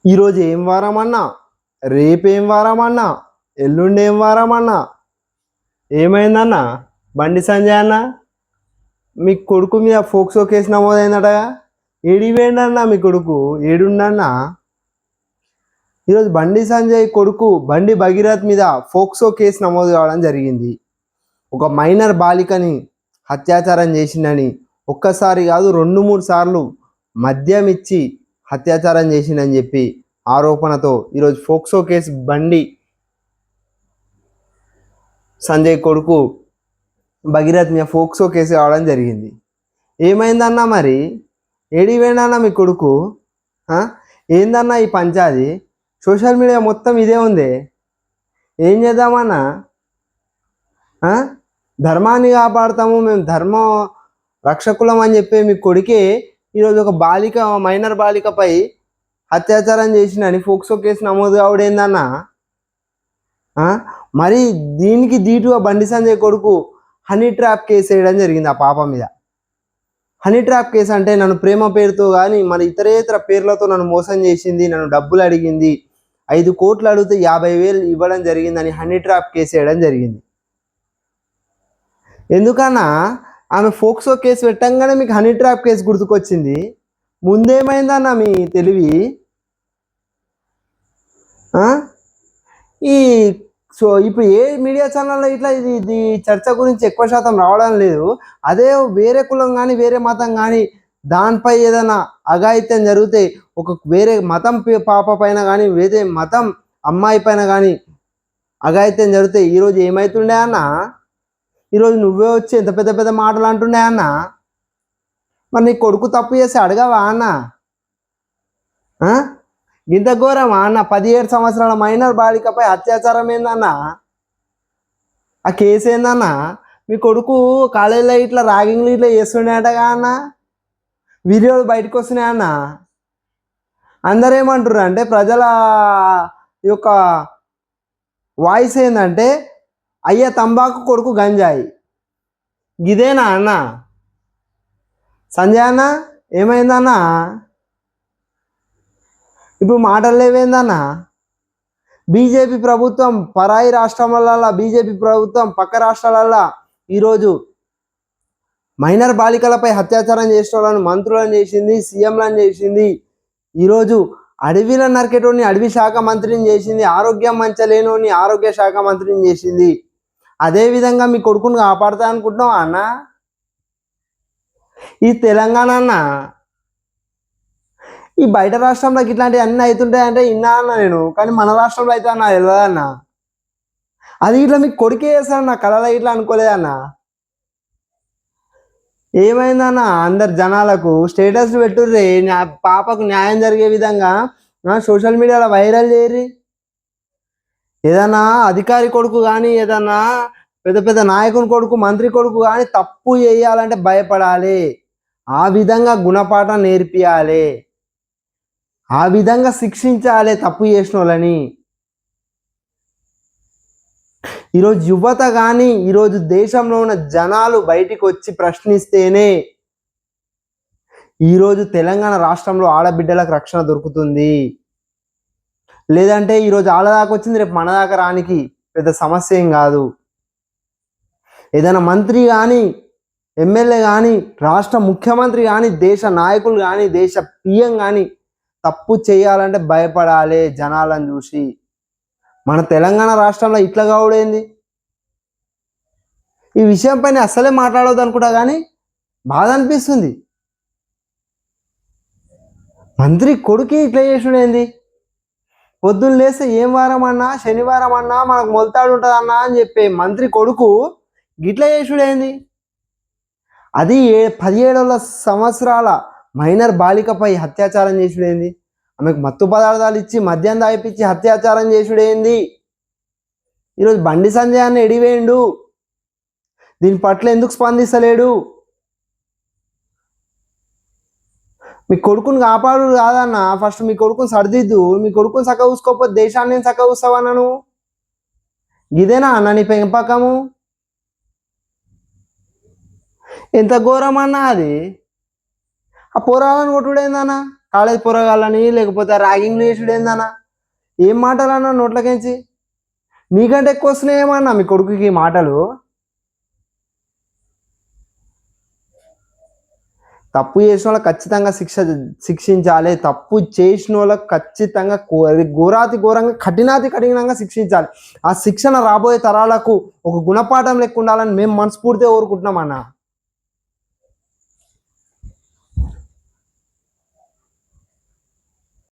ఈరోజు ఏం వారం అన్నా, రేపేం వారం అన్నా, ఎల్లుండి ఏం వారం అన్నా, ఏమైందన్నా బండి సంజయ్ అన్న? మీ కొడుకు మీద ఫోక్సో కేసు నమోదైందటగా. ఏడిపోయిండన్నా మీ కొడుకు? ఏడుండన్నా? ఈరోజు బండి సంజయ్ కొడుకు బండి భగీరథ్ మీద ఫోక్సో కేసు నమోదు కావడం జరిగింది. ఒక మైనర్ బాలికని అత్యాచారం చేసిండని ఒక్కసారి కాదు 2-3 సార్లు మద్యం ఇచ్చి అత్యాచారం చేసిండని చెప్పి ఆరోపణతో ఈరోజు ఫోక్సో కేసు బండి సంజయ్ కొడుకు భగీరథ్ మీద ఫోక్సో కేసు కావడం జరిగింది. ఏమైందన్నా మరి? ఏడిపోయిండన్నా మీ కొడుకు? ఏందన్నా ఈ పంచాది? సోషల్ మీడియా మొత్తం ఇదే ఉంది. ఏం చేద్దామన్నా? ధర్మాన్ని కాపాడుతాము మేము, ధర్మం రక్షకులం అని చెప్పి మీ కొడుకే ఈరోజు ఒక బాలిక, మైనర్ బాలికపై అత్యాచారం చేసినని ఫోక్సో కేసు నమోదు కావడేందన్నా? మరి దీనికి దీటుగా బండి సంజయ్ కొడుకు హనీ ట్రాప్ కేసు వేయడం జరిగింది ఆ పాప మీద. హనీ ట్రాప్ కేసు అంటే నన్ను ప్రేమ పేరుతో కానీ మరి ఇతరేతర పేర్లతో నన్ను మోసం చేసింది, నన్ను డబ్బులు అడిగింది, 5 కోట్లు అడిగితే 50,000 ఇవ్వడం జరిగిందని హనీ ట్రాప్ కేసు వేయడం జరిగింది. ఎందుకన్నా ఆమె ఫోక్సో కేసు పెట్టంగానే మీకు హనీ ట్రాప్ కేసు గుర్తుకొచ్చింది? ముందేమైందన్నా మీ తెలివి? ఈ సో ఇప్పుడు ఏ మీడియా ఛానల్లో ఇట్లా ఇది చర్చ గురించి ఎక్కువ శాతం రావడం లేదు. అదే వేరే కులం కానీ వేరే మతం కానీ దానిపై ఏదైనా అఘాయిత్యం జరిగితే, ఒక వేరే మతం పాప పైన కానీ వేరే మతం అమ్మాయి పైన కానీ అఘాయిత్యం జరిగితే ఈరోజు ఏమవుతుండే అన్న? ఈరోజు నువ్వే వచ్చి ఎంత పెద్ద పెద్ద మాటలు అంటుండే అన్న? మరి నీ కొడుకు తప్పు చేసి అడగవా అన్న? ఇంత ఘోరమా అన్న? 17 సంవత్సరాల మైనర్ బాలికపై అత్యాచారం ఏందన్న? ఆ కేసు ఏందన్న? మీ కొడుకు కాలేజీలో ఇట్లా ర్యాగింగ్లు ఇట్లా చేస్తుండేటగా అన్న? వీడియోలు బయటకు వస్తున్నాయన్న? అందరూ ఏమంటారు అంటే, ప్రజల యొక్క వాయిస్ ఏంటంటే, అయ్య తంబాకు కొడుకు గంజాయి. ఇదేనా అన్న? సంజయ్ అన్న ఏమైందన్నా? ఇప్పుడు మాటలు లేవేందన్నా? బీజేపీ ప్రభుత్వం పరాయి రాష్ట్రాలలో, బీజేపీ ప్రభుత్వం పక్క రాష్ట్రాలలో ఈరోజు మైనర్ బాలికలపై అత్యాచారం చేసిన వాళ్ళని మంత్రులను చేసింది, సీఎంలను చేసింది. ఈరోజు అడవిలను నరికేటోని అడవి శాఖ మంత్రిని చేసింది, ఆరోగ్యం మంచలేనోని ఆరోగ్య శాఖ మంత్రిని చేసింది. అదేవిధంగా మీ కొడుకుని కాపాడుతా అనుకుంటున్నావా అన్న? ఈ తెలంగాణ అన్న, ఈ బయట రాష్ట్రంలోకి ఇట్లాంటివి అన్నీ అవుతుంటాయంటే విన్నా అన్న నేను, కానీ మన రాష్ట్రంలో అయితే అన్న తెలియదన్న. అది ఇట్లా మీకు కొడుకే చేస్తాను కళలో ఇట్లా అనుకోలేదన్న. ఏమైందన్న? అందరు జనాలకు స్టేటస్ పెట్టుర్రి, పాపకు న్యాయం జరిగే విధంగా సోషల్ మీడియాలో వైరల్ చేయరి. ఏదన్నా అధికారి కొడుకు కానీ, ఏదన్నా పెద్ద పెద్ద నాయకుని కొడుకు, మంత్రి కొడుకు కానీ తప్పు చేయాలంటే భయపడాలి, ఆ విధంగా గుణపాఠం నేర్పియాలి, ఆ విధంగా శిక్షించాలి తప్పు చేసిన వాళ్ళని. ఈరోజు యువత కానీ, ఈరోజు దేశంలో ఉన్న జనాలు బయటికి వచ్చి ప్రశ్నిస్తేనే ఈరోజు తెలంగాణ రాష్ట్రంలో ఆడబిడ్డలకు రక్షణ దొరుకుతుంది. లేదంటే ఈరోజు ఆడదాకా వచ్చింది, రేపు మన దాకా రానికి పెద్ద సమస్య ఏం కాదు. ఏదైనా మంత్రి కానీ, ఎమ్మెల్యే కానీ, రాష్ట్ర ముఖ్యమంత్రి కానీ, దేశ నాయకులు కానీ, దేశ పిఎం కానీ తప్పు చేయాలంటే భయపడాలి జనాలను చూసి. మన తెలంగాణ రాష్ట్రంలో ఇట్లా కావడేంది? ఈ విషయం పైన అస్సలే మాట్లాడవద్దు అనుకుంటా, కానీ బాధ అనిపిస్తుంది. మంత్రి కొడుకు ఇట్లా చేసుడేంది? పొద్దున్న లేస్తే ఏం వారం అన్నా, శనివారం అన్నా మనకు మొలతాడు ఉంటుంది అన్నా అని చెప్పే మంత్రి కొడుకు గిట్లా చేసుడేంది? అది 17 సంవత్సరాల మైనర్ బాలికపై అత్యాచారం చేసుడేంది? ఆమెకు మత్తు పదార్థాలు ఇచ్చి మద్యం దాయిపించి అత్యాచారం చేసుడేంది? ఈరోజు బండి సంజయ్ అన్న ఎడివేయండు? దీని పట్ల ఎందుకు స్పందిస్తలేడు? మీ కొడుకుని కాపాడు కాదన్న, ఫస్ట్ మీ కొడుకుని సర్దిద్దు. మీ కొడుకుని చక్క చూసుకోకపోతే దేశాన్ని నేను చక్క చూస్తావన్నా నువ్వు? ఇదేనా అన్న నీ పెంపకము? ఎంత ఘోరం అన్నా అది? ఆ పోరాలను కొట్టుడేందన్నా? కాలేజ్ పొరగాలని లేకపోతే ర్యాగింగ్ చేసుడు ఏందన్నా? ఏం మాటలు అన్నా నోట్లకించి? నీకంటే ఎక్కువ వస్తున్నాయేమన్నా మీ కొడుకుకి ఈ మాటలు? తప్పు చేసిన వాళ్ళకి ఖచ్చితంగా శిక్షించాలి. తప్పు చేసిన వాళ్ళకి ఖచ్చితంగా ఘోరాతి ఘోరంగా కఠినాతి కఠినంగా శిక్షించాలి. ఆ శిక్షణ రాబోయే తరాలకు ఒక గుణపాఠం లెక్క ఉండాలని మేము మనస్ఫూర్తిగా కోరుకుంటున్నాం అన్న.